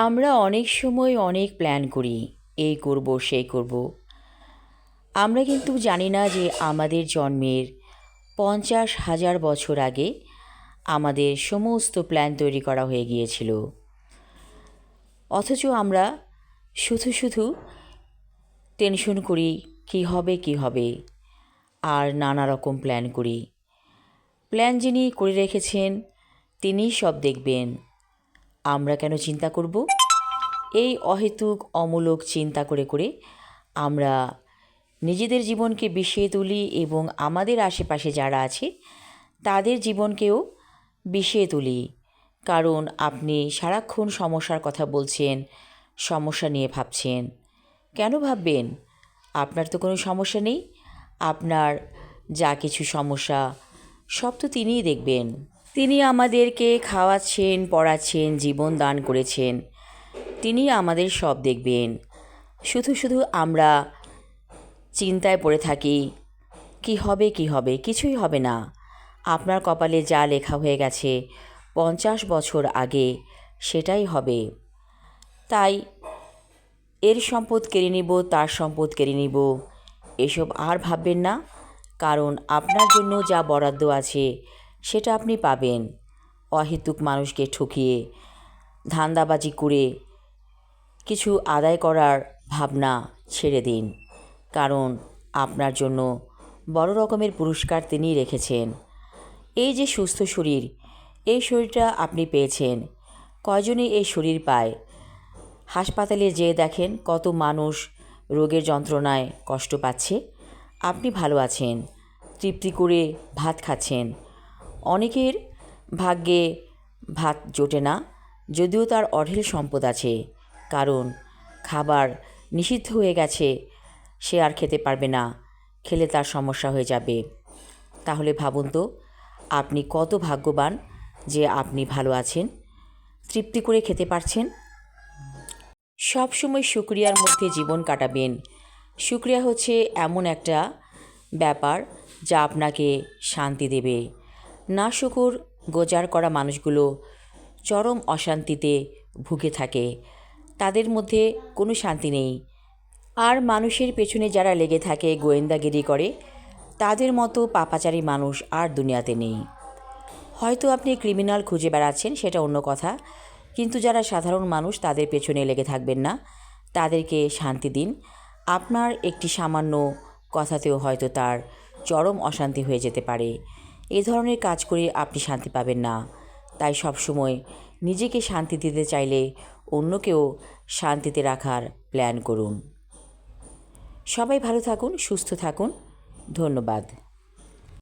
আমরা অনেক সময় অনেক প্ল্যান করি, এই করব সেই করব। আমরা কিন্তু জানি না যে আমাদের জন্মের 50,000 বছর আগে আমাদের সমস্ত প্ল্যান তৈরি করা হয়ে গিয়েছিল। অথচ আমরা শুধু শুধু টেনশন করি কী হবে কী হবে, আর নানা রকম প্ল্যান করি। প্ল্যান যিনি করে রেখেছেন তিনিই সব দেখবেন, আমরা কেন চিন্তা করব? এই অহেতুক অমূলক চিন্তা করে করে আমরা নিজেদের জীবনকে বিষিয়ে তুলি এবং আমাদের আশেপাশে যারা আছে তাদের জীবনকেও বিষিয়ে তুলি। কারণ আপনি সারাক্ষণ সমস্যার কথা বলছেন, সমস্যা নিয়ে ভাবছেন। কেন ভাববেন? আপনার তো কোনো সমস্যা নেই। আপনার যা কিছু সমস্যা সব তো তিনিই দেখবেন। তিনি আমাদেরকে খাওয়াচ্ছেন, পড়াচ্ছেন, জীবন দান করেছেন। তিনি আমাদের সব দেখবেন। শুধু শুধু আমরা চিন্তায় পড়ে থাকি, কি হবে কি হবে, কিছুই হবে না। আপনার কপালে যা লেখা হয়ে গেছে 50 বছর আগে সেটাই হবে। তাই এর সম্পদ কেড়ে নিব, তার সম্পদ কেড়ে নিব, এসব আর ভাববেন না। কারণ আপনার জন্য যা বরাদ্দ আছে সেটা আপনি পাবেন। অহেতুক মানুষকে ঠকিয়ে ধান্দাবাজি করে কিছু আদায় করার ভাবনা ছেড়ে দিন। কারণ আপনার জন্য বড় রকমের পুরস্কার তিনিই রেখেছেন। এই যে সুস্থ শরীর, এই শরীরটা আপনি পেয়েছেন। কয়জনে এই শরীর পায়? হাসপাতালে যেয়ে দেখেন কত মানুষ রোগের যন্ত্রণায় কষ্ট পাচ্ছে। আপনি ভালো আছেন, তৃপ্তি করে ভাত খাচ্ছেন। অনেকের ভাগ্যে ভাত জোটে না, যদিও তার অঢেল সম্পদ আছে। কারণ খাবার নিষিদ্ধ হয়ে গেছে, সে আর খেতে পারবে না, খেলে তার সমস্যা হয়ে যাবে। তাহলে ভাবুন তো আপনি কত ভাগ্যবান যে আপনি ভালো আছেন, তৃপ্তি করে খেতে পারছেন। সব সময় শুকরিয়ার মধ্যে জীবন কাটাবেন। শুকরিয়া হচ্ছে এমন একটা ব্যাপার যা আপনাকে শান্তি দেবে। না শুকর গোজার করা মানুষগুলো চরম অশান্তিতে ভুগে থাকে, তাদের মধ্যে কোনো শান্তি নেই। আর মানুষের পেছনে যারা লেগে থাকে, গোয়েন্দাগিরি করে, তাদের মতো পাপাচারী মানুষ আর দুনিয়াতে নেই। হয়তো আপনি ক্রিমিনাল খুঁজে বেড়াচ্ছেন, সেটা অন্য কথা, কিন্তু যারা সাধারণ মানুষ তাদের পেছনে লেগে থাকবেন না, তাদেরকে শান্তি দিন। আপনার একটি সামান্য কথাতেও হয়তো তার চরম অশান্তি হয়ে যেতে পারে। এ ধরনের কাজ করে আপনি শান্তি পাবেন না। তাই সবসময় নিজেকে শান্তি দিতে চাইলে অন্যকেও শান্তিতে রাখার প্ল্যান করুন। সবাই ভালো থাকুন, সুস্থ থাকুন। ধন্যবাদ।